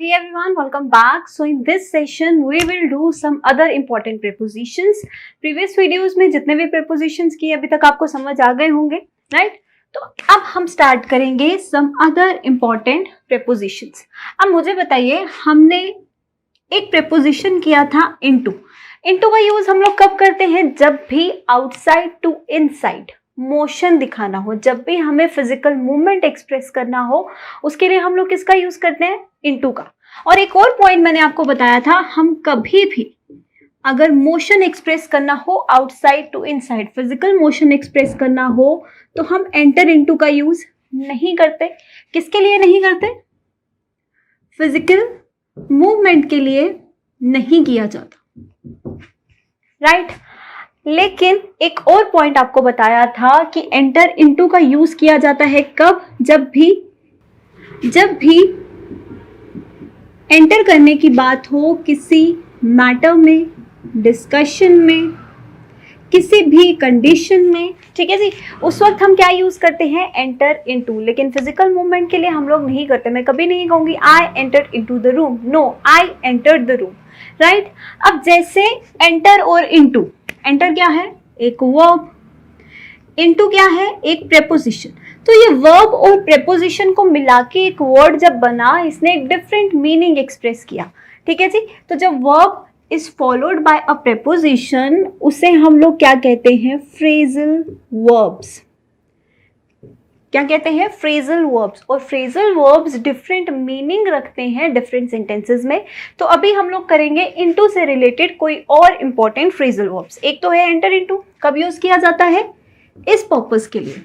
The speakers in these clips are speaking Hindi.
Hey everyone, welcome back. So in this session we will do some other important prepositions. Previous videos में जितने भी prepositions किए अभी तक आपको समझ आ गए होंगे, right? तो अब हम start करेंगे some other important prepositions. अब मुझे बताइए, हमने एक preposition किया था into. into का यूज हम लोग कब करते हैं? जब भी outside to inside मोशन दिखाना हो, जब भी हमें फिजिकल मूवमेंट एक्सप्रेस करना हो, उसके लिए हम लोग किसका यूज करते हैं? इनटू का. और एक और पॉइंट मैंने आपको बताया था, हम कभी भी अगर मोशन एक्सप्रेस करना हो outside to inside, physical motion express करना हो, तो हम एंटर इनटू का यूज नहीं करते. किसके लिए नहीं करते? फिजिकल मूवमेंट के लिए नहीं किया जाता, राइट? लेकिन एक और पॉइंट आपको बताया था कि एंटर इनटू का यूज किया जाता है कब? जब भी एंटर करने की बात हो किसी मैटर में, डिस्कशन में, किसी भी कंडीशन में, ठीक है जी. उस वक्त हम क्या यूज करते हैं? Enter into. लेकिन फिजिकल मूवमेंट के लिए हम लोग नहीं करते. मैं कभी नहीं कहूंगी I enter into the room. No, I entered the room, right? अब जैसे एंटर और इनटू, एंटर क्या है? एक वर्ब. इनटू क्या है? एक प्रेपोजिशन. तो ये वर्ब और प्रेपोजिशन को मिला के एक वर्ड जब बना, इसने एक डिफरेंट मीनिंग एक्सप्रेस किया, ठीक है जी. तो जब verb is followed by a preposition, उसे हम लोग क्या कहते हैं? Phrasal verbs. क्या कहते हैं? Phrasal verbs. और फ्रेजल वर्ब्स डिफरेंट मीनिंग रखते हैं डिफरेंट सेंटेंसेस में. तो अभी हम लोग करेंगे इनटू से रिलेटेड कोई और इंपॉर्टेंट फ्रेजल वर्ब्स. एक तो है एंटर इनटू. कब यूज किया जाता है? इस पर्पस के लिए.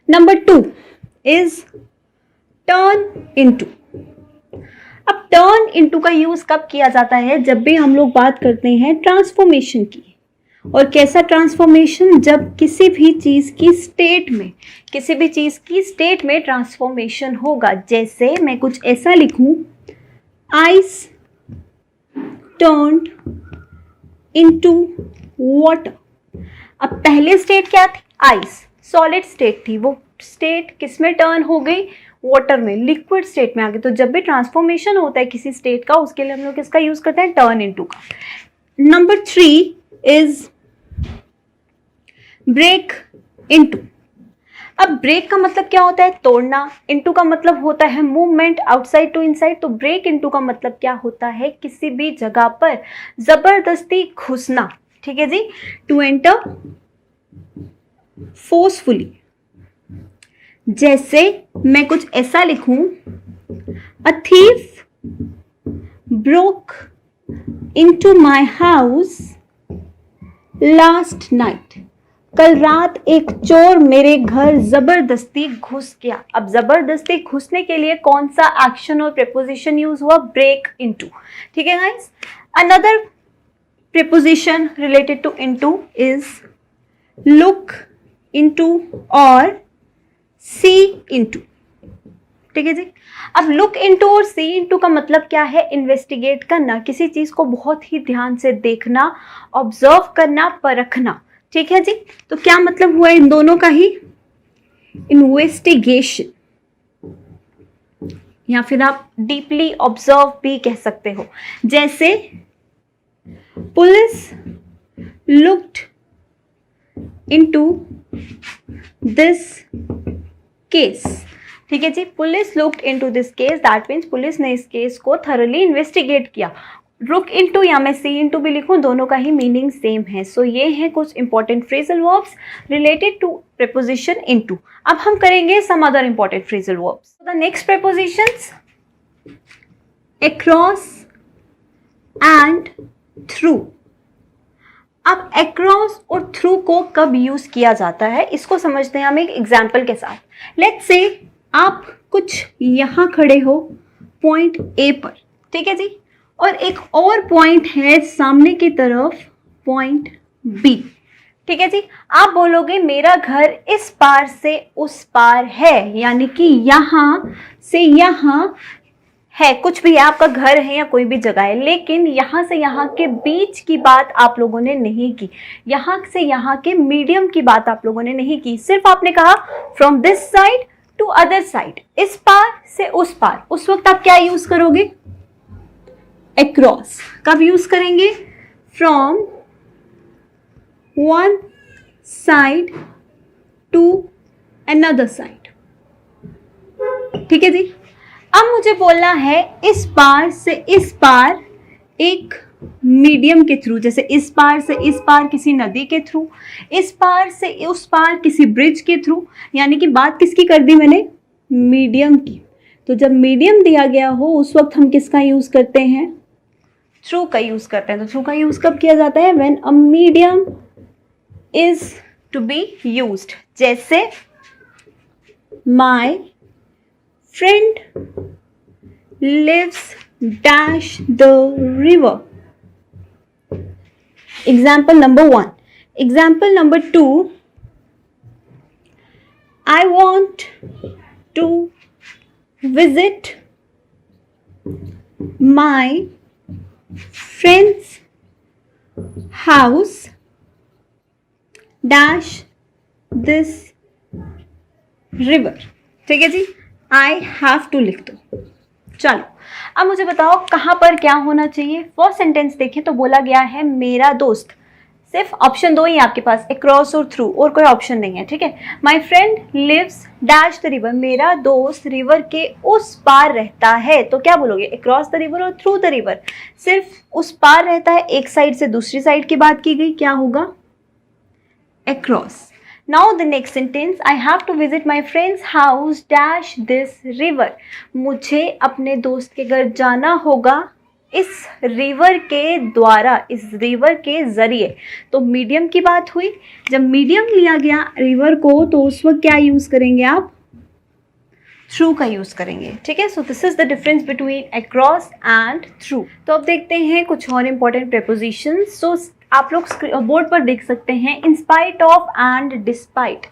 Number 2 is turn into. अब टर्न इनटू का यूज कब किया जाता है? जब भी हम लोग बात करते हैं ट्रांसफॉर्मेशन की. और कैसा ट्रांसफॉर्मेशन? जब किसी भी चीज की स्टेट में ट्रांसफॉर्मेशन होगा. जैसे मैं कुछ ऐसा लिखूं, आइस टर्न्ड इनटू वाटर. अब पहले स्टेट क्या थी? आइस सॉलिड स्टेट थी. वो स्टेट किस में टर्न हो गई? वाटर में, लिक्विड स्टेट में आ गई. तो जब भी ट्रांसफॉर्मेशन होता है किसी स्टेट का, उसके लिए हम लोग किसका यूज करते हैं? टर्न इनटू का. Number 3 is break into. अब ब्रेक का मतलब क्या होता है? तोड़ना. इनटू का मतलब होता है मूवमेंट आउटसाइड टू इनसाइड. तो ब्रेक इनटू का मतलब क्या होता है? किसी भी जगह पर जबरदस्ती घुसना, ठीक है जी. To enter forcefully. जैसे मैं कुछ ऐसा लिखूं, a thief broke into my house last night. कल रात एक चोर मेरे घर जबरदस्ती घुस गया. अब जबरदस्ती घुसने के लिए कौन सा एक्शन और प्रेपोजिशन यूज हुआ? ब्रेक इनटू, ठीक है guys. Another preposition related to into is look into और सी इनटू, ठीक है जी. अब लुक इनटू और सी इनटू का मतलब क्या है? इन्वेस्टिगेट करना, किसी चीज को बहुत ही ध्यान से देखना, ऑब्जर्व करना, परखना, ठीक है जी. तो क्या मतलब हुआ इन दोनों का ही? इन्वेस्टिगेशन, या फिर आप डीपली ऑब्जर्व भी कह सकते हो. जैसे police looked into this case, ठीक है जी. Police looked into this case, that means police ने इस केस को थॉरली इन्वेस्टिगेट किया. लुक इनटू या मैं सी इनटू भी लिखूं, दोनों का ही मीनिंग सेम है. सो ये है कुछ important phrasal verbs related to preposition into. अब हम करेंगे some other important phrasal verbs. The next prepositions across and through. अब अक्रॉस और थ्रू को कब यूज किया जाता है, इसको समझते हैं हम एक एग्जाम्पल के साथ. लेट्स से आप कुछ यहां खड़े हो पॉइंट ए पर, ठीक है जी, और एक और पॉइंट है सामने की तरफ, पॉइंट बी, ठीक है जी. आप बोलोगे मेरा घर इस पार से उस पार है, यानी कि यहां से यहां है, कुछ भी है, आपका घर है या कोई भी जगह है. लेकिन यहां से यहां के बीच की बात आप लोगों ने नहीं की, यहां से यहां के मीडियम की बात आप लोगों ने नहीं की. सिर्फ आपने कहा from this side to other side, इस पार से उस पार, उस वक्त आप क्या यूज करोगे? अक्रॉस। कब यूज करेंगे? From one side to another side. ठीक है जी। अब मुझे बोलना है इस पार से इस पार एक मीडियम के थ्रू, जैसे इस पार से इस पार किसी नदी के थ्रू, इस पार से उस पार किसी ब्रिज के थ्रू, यानी कि बात किसकी कर दी मैंने? मीडियम की। तो जब मीडियम दिया गया हो उस वक्त हम किसका यूज करते हैं? थ्रू का यूज करते हैं। तो थ्रू का यूज कब किया जाता है? When a medium is to be used. जैसे my friend lives dash the river. Example number 1. Example number 2. I want to visit my friend's house dash this river. ठीक है जी, I have to लिख दो। चलो अब मुझे बताओ कहाँ पर क्या होना चाहिए। फर्स्ट सेंटेंस देखें तो बोला गया है मेरा दोस्त, सिर्फ ऑप्शन दो ही आपके पास, अक्रॉस और थ्रू, और कोई ऑप्शन नहीं है। ठीक है, my friend lives dash the river, मेरा दोस्त रिवर के उस पार रहता है। तो क्या बोलोगे? अक्रॉस द रिवर और थ्रू द रिवर। सिर्फ उस पार रहता है, एक साइड से दूसरी साइड की बात की गई, क्या होगा? Across. Now the next sentence, I have to visit my friend's house dash this river. मुझे अपने दोस्त के घर जाना होगा इस रिवर के द्वारा, इस रिवर के जरिए। तो मीडियम की बात हुई, जब मीडियम लिया गया रिवर को तो उस वक्त क्या यूज करेंगे आप? थ्रू का यूज करेंगे। ठीक है, so this is the difference between across and through. तो अब देखते हैं कुछ और इंपॉर्टेंट प्रेपोजिशंस। सो आप लोग बोर्ड पर देख सकते हैं in spite of and despite.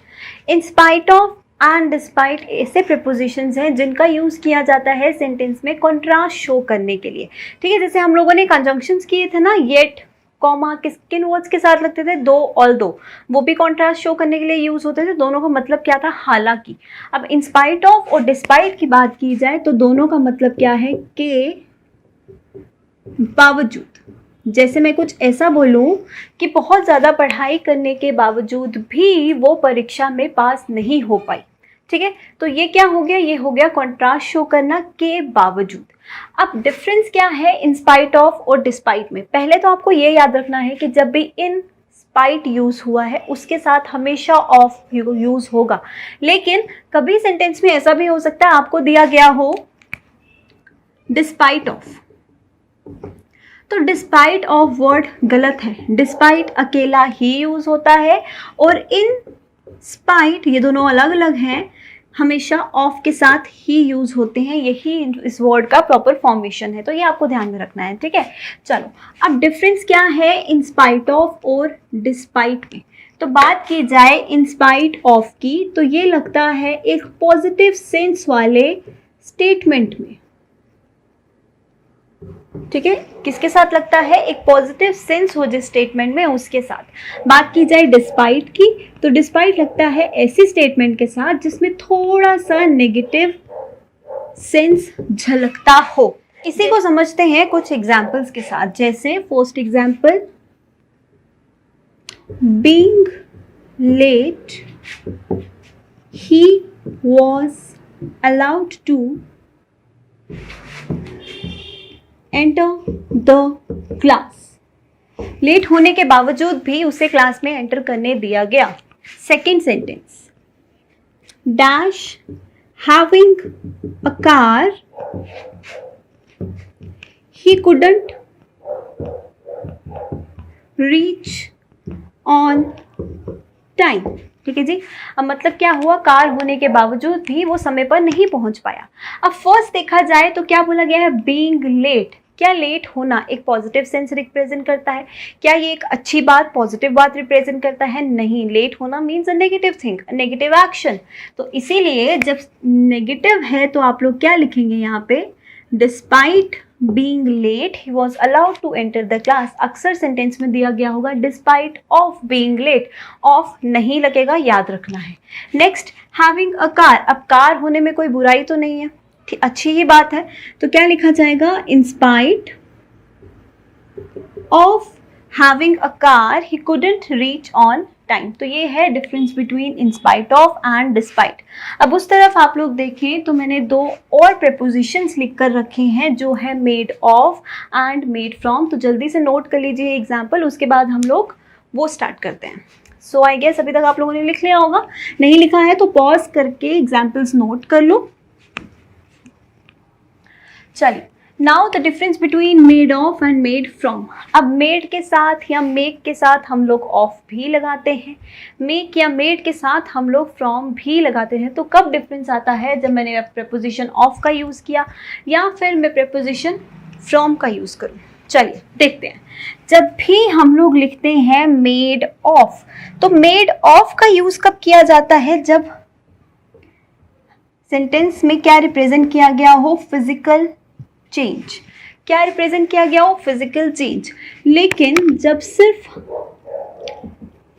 In spite of and despite ऐसे प्रेपोजिशंस हैं जिनका यूज किया जाता है सेंटेंस में कंट्रास्ट शो करने के लिए। ठीक है, जैसे हम लोगों ने कंजंक्शंस किए थे ना, येट कॉमा किन वर्ड्स के साथ लगते थे? दो, ऑल्दो, वो भी कॉन्ट्रास्ट शो करने के लिए यूज होते थे। दोनों का मतलब क्या था? हालांकि। अब इन स्पाइट ऑफ और डिस्पाइट की बात की जाए तो दोनों का मतलब क्या है? के बावजूद। जैसे मैं कुछ ऐसा बोलूं कि बहुत ज़्यादा पढ़ाई करने के बावजूद भी वो परीक्षा में पास नहीं हो पाई। ठीक है, तो ये क्या हो गया? ये हो गया कॉन्ट्रास्ट शो करना के बावजूद। अब डिफरेंस क्या है इन स्पाइट ऑफ और डिस्पाइट में? पहले तो आपको ये याद रखना है कि जब भी इन स्पाइट यूज हुआ है उसके साथ हमेशा ऑफ यूज होगा, लेकिन कभी सेंटेंस में ऐसा भी हो सकता है आपको दिया गया हो डिस्पाइट ऑफ, तो डिस्पाइट ऑफ वर्ड गलत है। डिस्पाइट अकेला ही यूज होता है और इन स्पाइट ये दोनों अलग अलग हैं, हमेशा ऑफ के साथ ही यूज होते हैं। यही इस वर्ड का प्रॉपर फॉर्मेशन है, तो ये आपको ध्यान में रखना है। ठीक है, चलो अब डिफरेंस क्या है इन स्पाइट ऑफ और डिस्पाइट में? तो बात की जाए इन स्पाइट ऑफ की तो ये लगता है एक पॉजिटिव सेंस वाले स्टेटमेंट में। ठीक है, किसके साथ लगता है? एक पॉजिटिव सेंस हो जिस स्टेटमेंट में उसके साथ। बात की जाए डिस्पाइट की तो डिस्पाइट लगता है ऐसी स्टेटमेंट के साथ जिसमें थोड़ा सा नेगेटिव सेंस झलकता हो। इसी को समझते हैं कुछ एग्जांपल्स के साथ। जैसे first example, being late he was allowed to enter the class. Late होने के बावजूद भी उसे क्लास में एंटर करने दिया गया। Second sentence, dash having a car he couldn't reach on time. ठीक है जी, अब मतलब क्या हुआ? कार होने के बावजूद भी वो समय पर नहीं पहुंच पाया। अब फर्स्ट देखा जाए तो क्या बोला गया है? Being late. क्या लेट होना एक पॉजिटिव सेंस रिप्रेजेंट करता है? क्या ये एक अच्छी बात, पॉजिटिव बात रिप्रेजेंट करता है? नहीं, लेट होना means a negative thing, negative action. तो इसीलिए जब नेगेटिव है तो आप लोग क्या लिखेंगे यहाँ पे? Despite being late he was allowed to enter the class. अक्सर सेंटेंस में दिया गया होगा despite of being late, of नहीं लगेगा, याद रखना है। नेक्स्ट, हैविंग अ कार, अब कार होने में कोई बुराई तो नहीं है, अच्छी ही बात है, तो क्या लिखा जाएगा, in spite of having a car he couldn't reach on time. तो ये है difference between in spite of and despite. अब उस तरफ आप लोग देखें तो मैंने दो और प्रेपोजिशंस लिख कर रखे हैं जो है made of and made from. तो जल्दी से नोट कर लीजिए एग्जाम्पल, उसके बाद हम लोग वो स्टार्ट करते हैं। सो आई गेस अभी तक आप लोगों ने लिख लिया होगा, नहीं लिखा है तो पॉज करके एग्जाम्पल्स नोट कर लो। चलिए, now the difference between made of and made from. अब मेड के साथ या मेक के साथ हम लोग ऑफ भी लगाते हैं, मेक या मेड के साथ हम लोग फ्रॉम भी लगाते हैं। तो कब डिफरेंस आता है, जब मैंने प्रेपोजिशन ऑफ का यूज़ किया या फिर मैं प्रेपोजिशन फ्रॉम का यूज़ करूँ। चलिए देखते हैं, जब भी हम लोग लिखते हैं मेड ऑफ, तो मेड ऑफ का यूज़ कब किया जाता है, जब सेंटेंस में क्या रिप्रेजेंट किया गया हो, फिजिकल चेंज, क्या रिप्रेजेंट किया गया हो, फिजिकल चेंज। लेकिन जब सिर्फ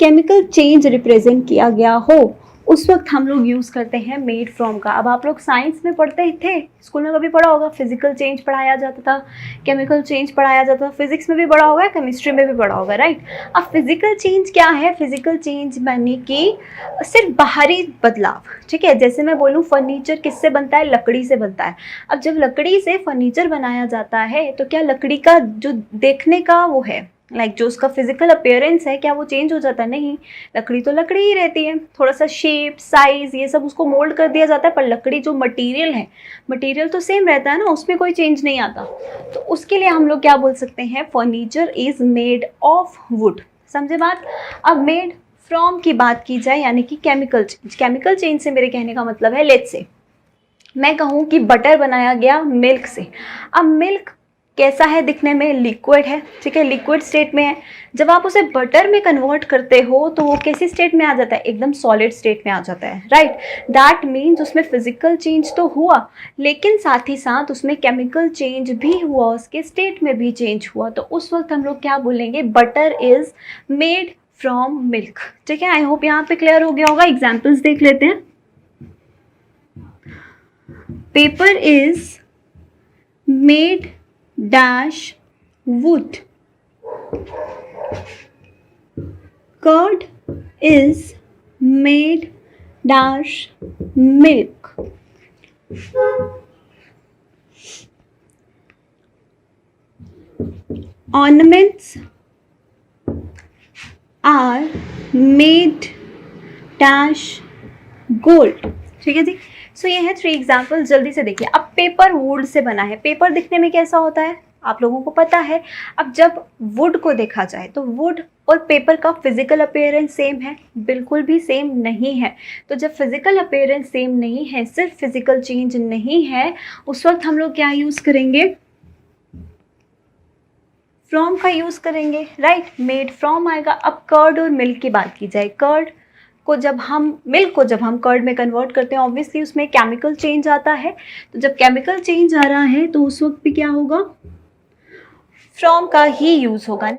केमिकल चेंज रिप्रेजेंट किया गया हो उस वक्त हम लोग यूज़ करते हैं मेड फ्रॉम का। अब आप लोग साइंस में पढ़ते ही थे, स्कूल में कभी पढ़ा होगा, फिजिकल चेंज पढ़ाया जाता था, केमिकल चेंज पढ़ाया जाता था, फिजिक्स में भी पढ़ा होगा, केमिस्ट्री में भी पढ़ा होगा, राइट। अब फिजिकल चेंज क्या है, फिजिकल चेंज यानी कि सिर्फ बाहरी बदलाव, ठीक है। जैसे मैं बोलूँ फर्नीचर किससे बनता है, लकड़ी से बनता है। अब जब लकड़ी से फर्नीचर बनाया जाता है तो क्या लकड़ी का जो देखने का वो है, जो उसका फिजिकल अपीयरेंस है, क्या वो चेंज हो जाता है, नहीं, लकड़ी तो लकड़ी ही रहती है, थोड़ा सा शेप साइज ये सब उसको मोल्ड कर दिया जाता है, पर लकड़ी जो मटेरियल है, मटेरियल तो सेम रहता है ना, उसमें कोई चेंज नहीं आता। तो उसके लिए हम लोग क्या बोल सकते हैं, furniture is made of would, समझे बात। अब मेड फ्रॉम की बात की जाए यानी कि केमिकल चेंज। केमिकल चेंज से मेरे कहने का मतलब है, लेट्स से मैं कहूँ कि बटर बनाया गया मिल्क से। अब मिल्क कैसा है दिखने में, लिक्विड है, ठीक है, लिक्विड स्टेट में है। जब आप उसे बटर में कन्वर्ट करते हो तो वो कैसी स्टेट में आ जाता है, एकदम सॉलिड स्टेट में आ जाता है, राइट। दैट मीन्स उसमें फिजिकल चेंज तो हुआ, लेकिन साथ ही साथ उसमें केमिकल चेंज भी हुआ, उसके स्टेट में भी चेंज हुआ। तो उस वक्त हम लोग क्या बोलेंगे, butter is made from milk, ठीक है। आई होप यहाँ पे क्लियर हो गया होगा। एग्जाम्पल्स देख लेते हैं। Paper is made dash wood, curd is made dash milk, ornaments are made dash gold, ठीक है जी। सो ये है 3 एग्जाम्पल, जल्दी से देखिए। अब पेपर वुड से बना है, पेपर दिखने में कैसा होता है आप लोगों को पता है। अब जब वुड को देखा जाए तो वुड और पेपर का फिजिकल अपीयरेंस सेम है, बिल्कुल भी सेम नहीं है। तो जब फिजिकल अपीयरेंस सेम नहीं है, सिर्फ फिजिकल चेंज नहीं है, उस वक्त हम लोग क्या यूज़ करेंगे, फ्रॉम का यूज़ करेंगे, राइट। मेड फ्रॉम आएगा। अब कर्ड और मिल्क की बात की जाए, मिल्क को जब हम कर्ड में कन्वर्ट करते हैं, ऑब्वियसली उसमें केमिकल चेंज आता है। तो जब केमिकल चेंज आ रहा है तो उस वक्त भी क्या होगा, फ्रॉम का ही यूज होगा।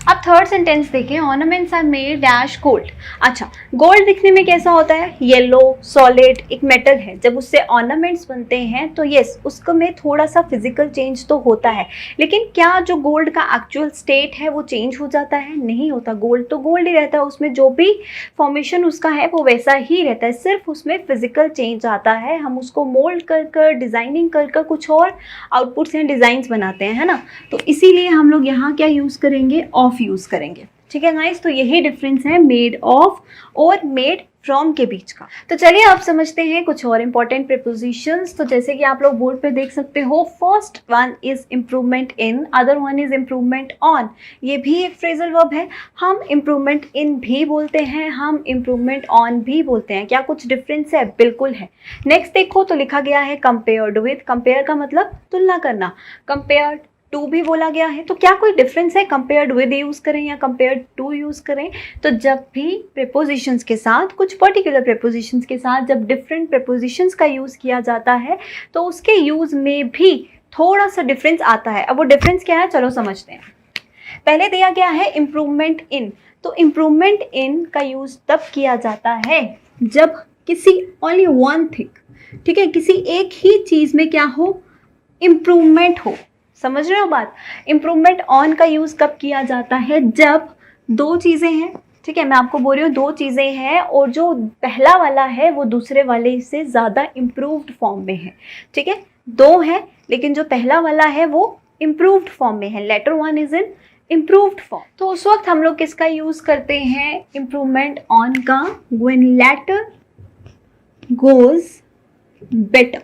अब थर्ड सेंटेंस देखें, ornaments are made dash gold. अच्छा, गोल्ड दिखने में कैसा होता है, येलो सॉलिड एक मेटल है। जब उससे ऑर्नामेंट्स बनते हैं तो यस, उसको में थोड़ा सा फिजिकल चेंज तो होता है, लेकिन क्या जो गोल्ड का एक्चुअल स्टेट है वो चेंज हो जाता है, नहीं होता। गोल्ड तो गोल्ड ही रहता है, उसमें जो भी फॉर्मेशन उसका है वो वैसा ही रहता है, सिर्फ उसमें फिजिकल चेंज आता है। हम उसको मोल्ड कर डिजाइनिंग कर कुछ और आउटपुट्स या डिजाइंस बनाते हैं, है ना। तो इसीलिए हम लोग यहाँ क्या यूज करेंगे, ऑफ यूज करेंगे, ठीक है गाइस। तो यही डिफरेंस है मेड ऑफ और मेड फ्रॉम के बीच का। तो चलिए आप समझते हैं कुछ और इंपॉर्टेंट प्रीपोजिशंस। तो जैसे कि आप लोग बोर्ड पे देख सकते हो, first one is improvement in, other one is improvement on. ये भी एक फ्रेजल वर्ब है। हम इम्प्रूवमेंट इन भी बोलते हैं, हम इम्प्रूवमेंट ऑन भी बोलते हैं। क्या कुछ डिफरेंस है, बिल्कुल है। नेक्स्ट देखो तो लिखा गया है कंपेयर्ड विद। कंपेयर का मतलब तुलना करना, कंपेयर्ड टू भी बोला गया है। तो क्या कोई डिफरेंस है, कंपेयर्ड विद यूज करें या कंपेयर्ड टू यूज करें। तो जब भी प्रीपोजिशंस के साथ, कुछ पर्टिकुलर प्रीपोजिशंस के साथ जब डिफरेंट प्रीपोजिशंस का यूज किया जाता है तो उसके यूज में भी थोड़ा सा डिफरेंस आता है। अब वो डिफरेंस क्या है, चलो समझते हैं। पहले दिया गया है इम्प्रूवमेंट इन, तो इम्प्रूवमेंट इन का यूज तब किया जाता है जब किसी ओनली वन थिंग, ठीक है, किसी एक ही चीज में क्या हो, इम्प्रूवमेंट हो। समझ रहे हो बात। इम्प्रूवमेंट ऑन का यूज कब किया जाता है, जब दो चीजें हैं, ठीक है, मैं आपको बोल रही हूँ दो चीजें हैं और जो पहला वाला है वो दूसरे वाले से ज्यादा इम्प्रूव्ड फॉर्म में है। ठीक है, दो है लेकिन जो पहला वाला है वो इम्प्रूव्ड फॉर्म में है, letter one is in improved form. तो उस वक्त हम लोग किसका यूज करते हैं, इम्प्रूवमेंट ऑन का, व्हेन लेटर गोज बेटर।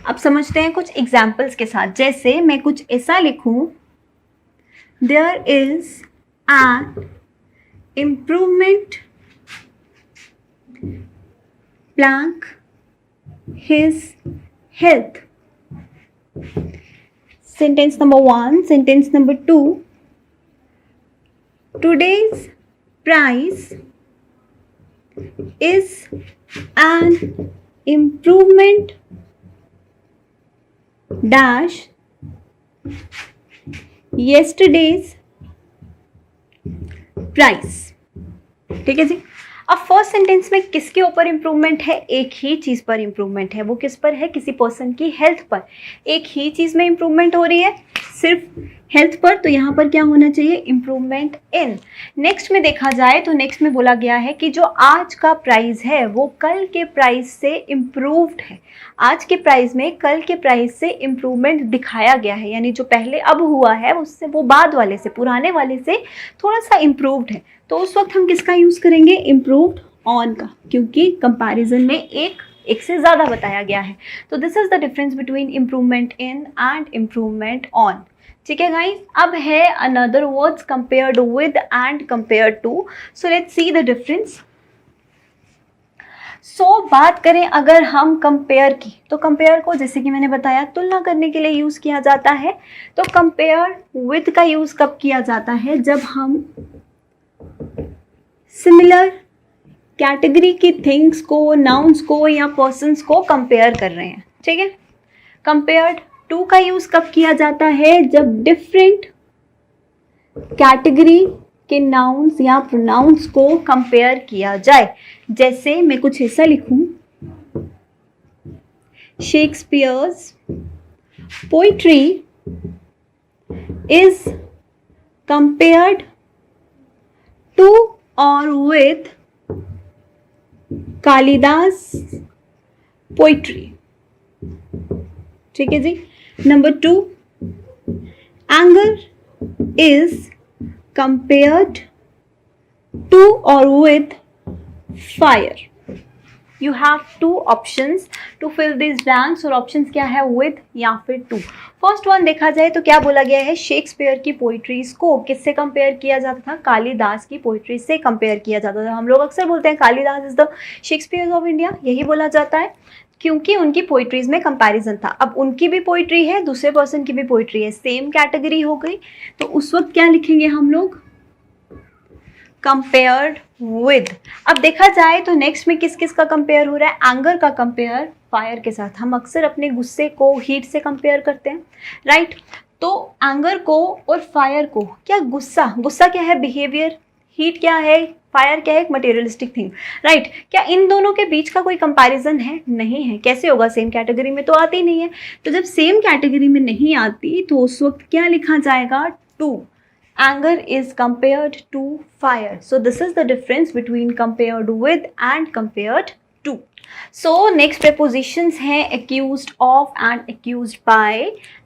अब समझते हैं कुछ एग्जाम्पल्स के साथ। जैसे मैं कुछ ऐसा लिखूं, there is an improvement, blank his health. Sentence number 1, sentence number 2, today's price is an improvement dash yesterday's price। ठीक है जी। अब फर्स्ट सेंटेंस में किसके ऊपर इंप्रूवमेंट है, एक ही चीज पर इंप्रूवमेंट है। वो किस पर है, किसी पर्सन की हेल्थ पर। एक ही चीज में इंप्रूवमेंट हो रही है, सिर्फ हेल्थ पर, तो यहाँ पर क्या होना चाहिए, इंप्रूवमेंट इन। नेक्स्ट में देखा जाए तो नेक्स्ट में बोला गया है कि जो आज का प्राइस है वो कल के प्राइस से इम्प्रूव्ड है। आज के प्राइस में कल के प्राइस से इम्प्रूवमेंट दिखाया गया है, यानी जो पहले अब हुआ है उससे, वो बाद वाले से, पुराने वाले से थोड़ा सा इम्प्रूव्ड है। तो उस वक्त हम किसका यूज करेंगे, इम्प्रूव्ड ऑन का, क्योंकि कंपैरिजन में एक से ज्यादा बताया गया है। तो this is the difference between improvement in and improvement on. ठीक है गाइस, अब है another words compared with and compared to. So let's see the difference. So बात करें अगर हम कंपेयर की, तो कंपेयर को जैसे कि मैंने बताया तुलना करने के लिए यूज किया जाता है। तो कंपेयर विद का यूज कब किया जाता है, जब हम सिमिलर कैटेगरी की थिंग्स को, नाउन्स को या पर्सन्स को कंपेयर कर रहे हैं। ठीक है। कंपेयर्ड टू का यूज कब किया जाता है, जब डिफरेंट कैटेगरी के नाउन्स या प्रोनाउंस को कंपेयर किया जाए। जैसे मैं कुछ ऐसा लिखूं, Shakespeare's poetry is compared to और विथ कालिदास पोइट्री। ठीक है जी। Number 2, anger is compared to और with fire. You have two options to fill this blanks, और ऑप्शंस क्या है, विथ या फिर टू। फर्स्ट वन देखा जाए तो क्या बोला गया है, शेक्सपियर की पोइट्रीज को किससे कंपेयर किया जाता था, कालिदास की पोइट्री से कंपेयर किया जाता था। हम लोग अक्सर बोलते हैं Kalidas is the Shakespeare of India, यही बोला जाता है क्योंकि उनकी पोइट्रीज में कंपैरिजन था। अब उनकी भी पोइट्री है, दूसरे पर्सन की भी पोइट्री है, सेम कैटेगरी हो गई, तो उस वक्त क्या लिखेंगे हम लोग, कंपेयर्ड विद। अब देखा जाए तो नेक्स्ट में किस किस का कंपेयर हो रहा है, एंगर का कंपेयर फायर के साथ। हम अक्सर अपने गुस्से को हीट से कंपेयर करते हैं, राइट। तो एंगर को और फायर को, क्या गुस्सा क्या है, बिहेवियर, हीट क्या है, फायर क्या है, एक मटेरियलिस्टिक थिंग, राइट। क्या इन दोनों के बीच का कोई कंपैरिजन है, नहीं है। कैसे होगा, सेम कैटेगरी में तो आती नहीं है। तो जब सेम कैटेगरी में नहीं आती तो उस वक्त क्या लिखा जाएगा, to. Anger is compared to fire. So this is the difference between compared with and compared to. So next prepositions हैं accused of and accused by,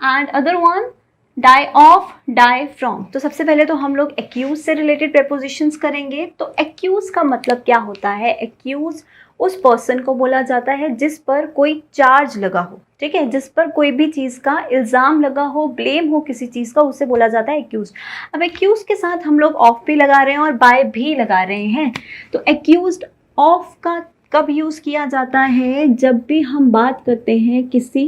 and other one die of, die from. तो सबसे पहले तो हम लोग accuse से related prepositions करेंगे। तो accuse का मतलब क्या होता है, accuse उस पर्सन को बोला जाता है जिस पर कोई चार्ज लगा हो, ठीक है, जिस पर कोई भी चीज का इल्जाम लगा हो, ब्लेम हो किसी चीज का, उसे बोला जाता है एक्यूज। अब एक्यूज के साथ हम लोग ऑफ भी लगा रहे हैं और बाय भी लगा रहे हैं। तो एक्यूज्ड ऑफ का कब यूज किया जाता है, जब भी हम बात करते हैं किसी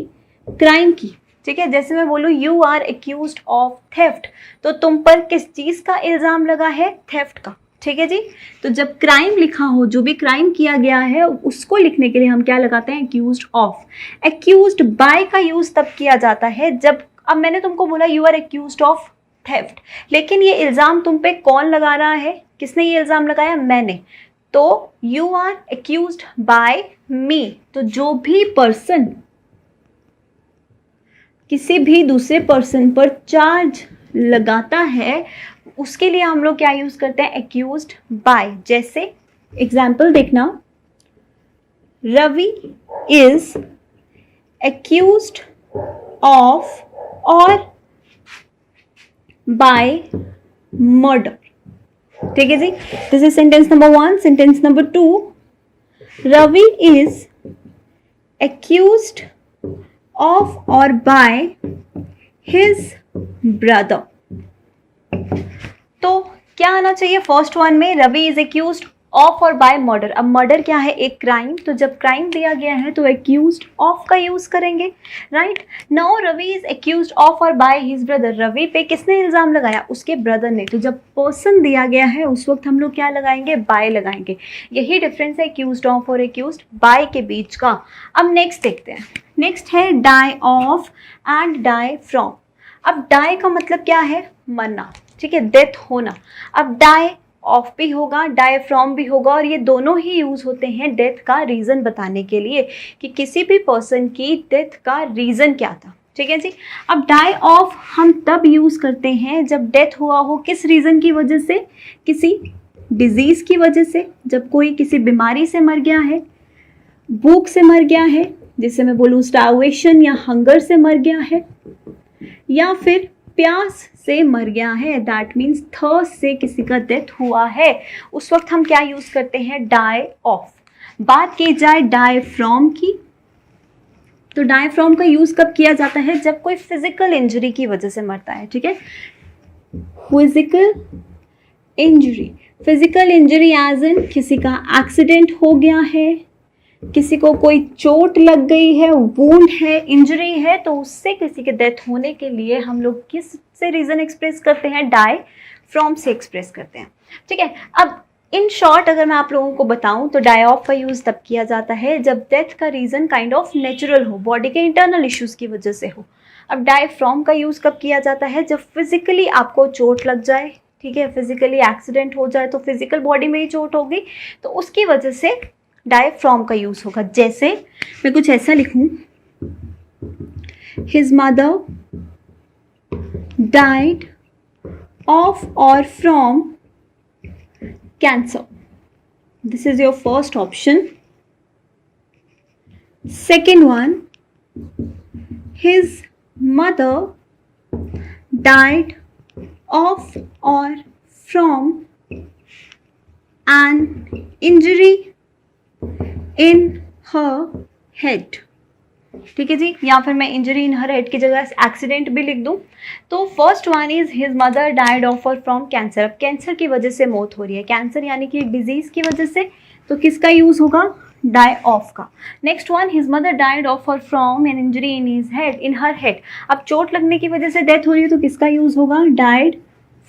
क्राइम की, ठीक है। जैसे मैं बोलूँ you are accused of theft, तो तुम पर किस चीज का इल्जाम लगा है, थेफ्ट का, ठीक है जी। तो जब क्राइम लिखा हो, जो भी क्राइम किया गया है उसको लिखने के लिए हम क्या लगाते हैं, एक्यूज्ड ऑफ। एक्यूज्ड बाय का यूज तब किया जाता है जब, अब मैंने तुमको बोला you are accused of theft, लेकिन ये इल्जाम तुम पे कौन लगा रहा है, किसने ये इल्जाम लगाया, मैंने, तो यू आर एक्यूज्ड बाय मी। तो जो भी पर्सन किसी भी दूसरे पर्सन पर चार्ज लगाता है उसके लिए हम लोग क्या यूज करते हैं, एक्यूज्ड बाय। जैसे एग्जाम्पल देखना, रवि इज एक्यूज्ड ऑफ और बाय मर्डर। ठीक है जी, this is sentence number 1। Sentence number 2, Ravi is accused of और बाय हिज ब्रदर। तो क्या आना चाहिए फर्स्ट वन में, रवि इज एक्यूज्ड ऑफ और बाय मर्डर। अब मर्डर क्या है, एक क्राइम, तो जब क्राइम दिया गया है तो एक्यूज्ड ऑफ का यूज करेंगे, right. Now Ravi is accused of और बाय हिज ब्रदर। रवि पे किसने इल्जाम लगाया, उसके ब्रदर ने। तो जब पर्सन दिया गया है उस वक्त हम लोग क्या लगाएंगे, बाय लगाएंगे। यही डिफरेंस है एक्यूज्ड ऑफ और एक्यूज्ड बाय के बीच का। अब नेक्स्ट देखते हैं, नेक्स्ट है die of and die from. अब डाई का मतलब क्या है, मरना, ठीक है, डेथ होना। अब डाई ऑफ भी होगा, डाई फ्रॉम भी होगा, और ये दोनों ही यूज होते हैं डेथ का रीजन बताने के लिए कि किसी भी पर्सन की डेथ का रीजन क्या था। ठीक है जी। अब डाई ऑफ हम तब यूज करते हैं जब डेथ हुआ हो, किस रीजन की वजह से, किसी डिजीज की वजह से। जब कोई किसी बीमारी से मर गया है, भूख से मर गया है, जिसे मैं बोलूँ स्टार्वेशन या हंगर से मर गया है, या फिर प्यास से मर गया है, दैट मीन्स थर्स्ट से किसी का डेथ हुआ है, उस वक्त हम क्या यूज करते हैं, डाई ऑफ। बात की जाए डाई फ्रॉम की, तो डाई फ्रॉम का यूज कब किया जाता है, जब कोई फिजिकल इंजरी की वजह से मरता है। ठीक है, physical injury, physical injury as in किसी का एक्सीडेंट हो गया है, किसी को कोई चोट लग गई है, वुंड है, इंजरी है, तो उससे किसी के डेथ होने के लिए हम लोग किस से रीजन एक्सप्रेस करते हैं, डाई फ्रॉम से एक्सप्रेस करते हैं। ठीक है, अब इन शॉर्ट अगर मैं आप लोगों को बताऊं तो डाई ऑफ का यूज तब किया जाता है जब डेथ का रीजन काइंड ऑफ नेचुरल हो, बॉडी के इंटरनल इश्यूज की वजह से हो। अब डाई फ्रॉम का यूज कब किया जाता है, जब फिजिकली आपको चोट लग जाए, ठीक है, फिजिकली एक्सीडेंट हो जाए, तो फिजिकल बॉडी में ही चोट होगी, तो उसकी वजह से डाई फ्रॉम का यूज होगा। जैसे मैं कुछ ऐसा लिखूं, हिज मदर डाइड ऑफ और from cancer. This is your first option. Second one, his mother died of और from an injury in her head. ठीक है जी, या फिर मैं इंजरी इन हर हेड की जगह एक्सीडेंट भी लिख दूं। तो first one is his mother died of और फ्रॉम कैंसर। अब कैंसर की वजह से मौत हो रही है, कैंसर यानी कि डिजीज की वजह से, तो किसका यूज होगा, डाई ऑफ का। Next one, his mother died of और from an injury in his head, in her head. अब चोट लगने की वजह से डेथ हो रही है, तो किसका यूज होगा, डाइड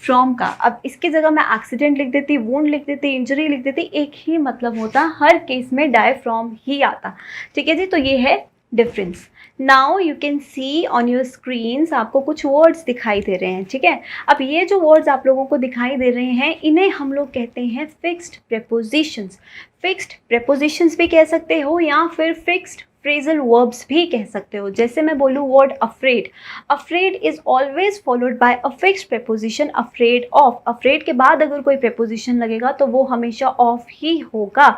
फ्रॉम का। अब इसकी जगह मैं एक्सीडेंट लिख देती, वुंड लिख देती, इंजरी लिख देती, एक ही मतलब होता, हर केस में डाई फ्रॉम ही आता। ठीक है जी, तो ये है difference. Now you can see on your screens, आपको कुछ वर्ड्स दिखाई दे रहे हैं। ठीक है, अब ये जो वर्ड्स आप लोगों को दिखाई दे रहे हैं, इन्हें हम लोग कहते हैं फिक्स्ड प्रेपोजिशंस। फिक्स्ड प्रेपोजिशंस भी कह सकते हो या फिर फिक्स्ड फ्रेजल वर्ब्स भी कह सकते हो। जैसे मैं बोलूँ word afraid, afraid is always followed by a fixed preposition, afraid of. Afraid के बाद अगर कोई प्रेपोजिशन लगेगा तो वो हमेशा ऑफ ही होगा।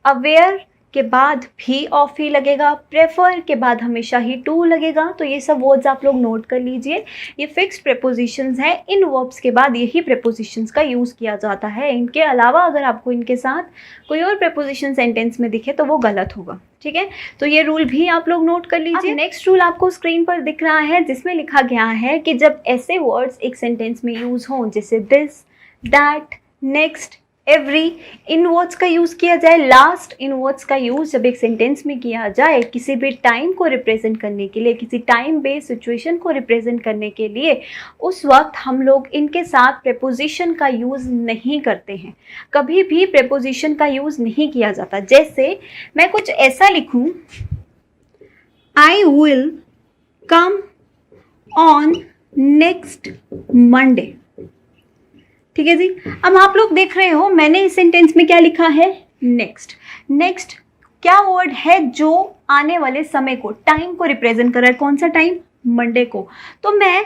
अवेयर के बाद भी ऑफ ही लगेगा, प्रेफर के बाद हमेशा ही टू लगेगा। तो ये सब वर्ड्स आप लोग नोट कर लीजिए, ये फिक्स्ड प्रेपोजिशंस हैं। इन वर्ब्स के बाद यही प्रेपोजिशंस का यूज़ किया जाता है। इनके अलावा अगर आपको इनके साथ कोई और प्रेपोजिशन सेंटेंस में दिखे तो वो गलत होगा। ठीक है, तो ये रूल भी आप लोग नोट कर लीजिए। नेक्स्ट रूल आपको स्क्रीन पर दिख रहा है, जिसमें लिखा गया है कि जब ऐसे वर्ड्स एक सेंटेंस में यूज़ हों, जैसे this, that, next, every in words का यूज़ किया जाए, लास्ट इन वर्ड्स का यूज़ जब एक सेंटेंस में किया जाए किसी भी टाइम को रिप्रेजेंट करने के लिए, किसी टाइम बेस्ड सिचुएशन को रिप्रेजेंट करने के लिए, उस वक्त हम लोग इनके साथ प्रेपोजिशन का यूज़ नहीं करते हैं, कभी भी प्रेपोजिशन का यूज़ नहीं किया जाता। जैसे मैं कुछ ऐसा लिखूं, I will come on next Monday, ठीक है जी। अब आप लोग देख रहे हो मैंने इस सेंटेंस में क्या लिखा है, नेक्स्ट। नेक्स्ट क्या वर्ड है जो आने वाले समय को, टाइम को रिप्रेजेंट कर रहा है, कौन सा टाइम, मंडे को। तो मैं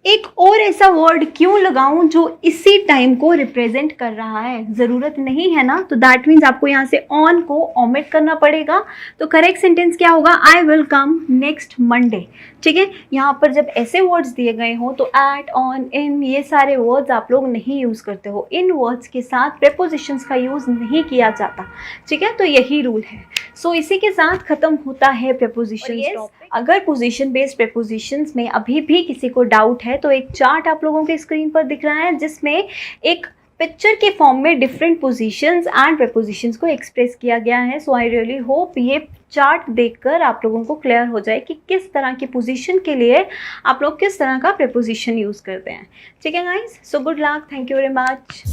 एक और ऐसा वर्ड क्यों लगाऊं जो इसी टाइम को रिप्रेजेंट कर रहा है, ज़रूरत नहीं है ना। तो दैट मीन्स आपको यहाँ से ऑन को ओमिट करना पड़ेगा। तो करेक्ट सेंटेंस क्या होगा, I will come next Monday, ठीक है। यहाँ पर जब ऐसे वर्ड्स दिए गए हों तो एट, ऑन, इन, ये सारे वर्ड्स आप लोग नहीं यूज़ करते हो। इन वर्ड्स के साथ प्रेपोजिशंस का यूज़ नहीं किया जाता, ठीक है। तो यही रूल है। सो इसी के साथ ख़त्म होता है प्रेपोजिशंस। अगर पोजीशन बेस्ड प्रेपोजिशंस में अभी भी किसी को डाउट है तो एक चार्ट आप लोगों के स्क्रीन पर दिख रहा है जिसमें एक पिक्चर के फॉर्म में डिफरेंट पोजीशंस एंड प्रेपोजिशंस को एक्सप्रेस किया गया है। सो आई रियली होप ये चार्ट देखकर आप लोगों को क्लियर हो जाए कि किस तरह की पोजीशन के लिए आप लोग किस तरह का प्रेपोजिशन यूज़ करते हैं, ठीक है guys. So good luck, thank you very much.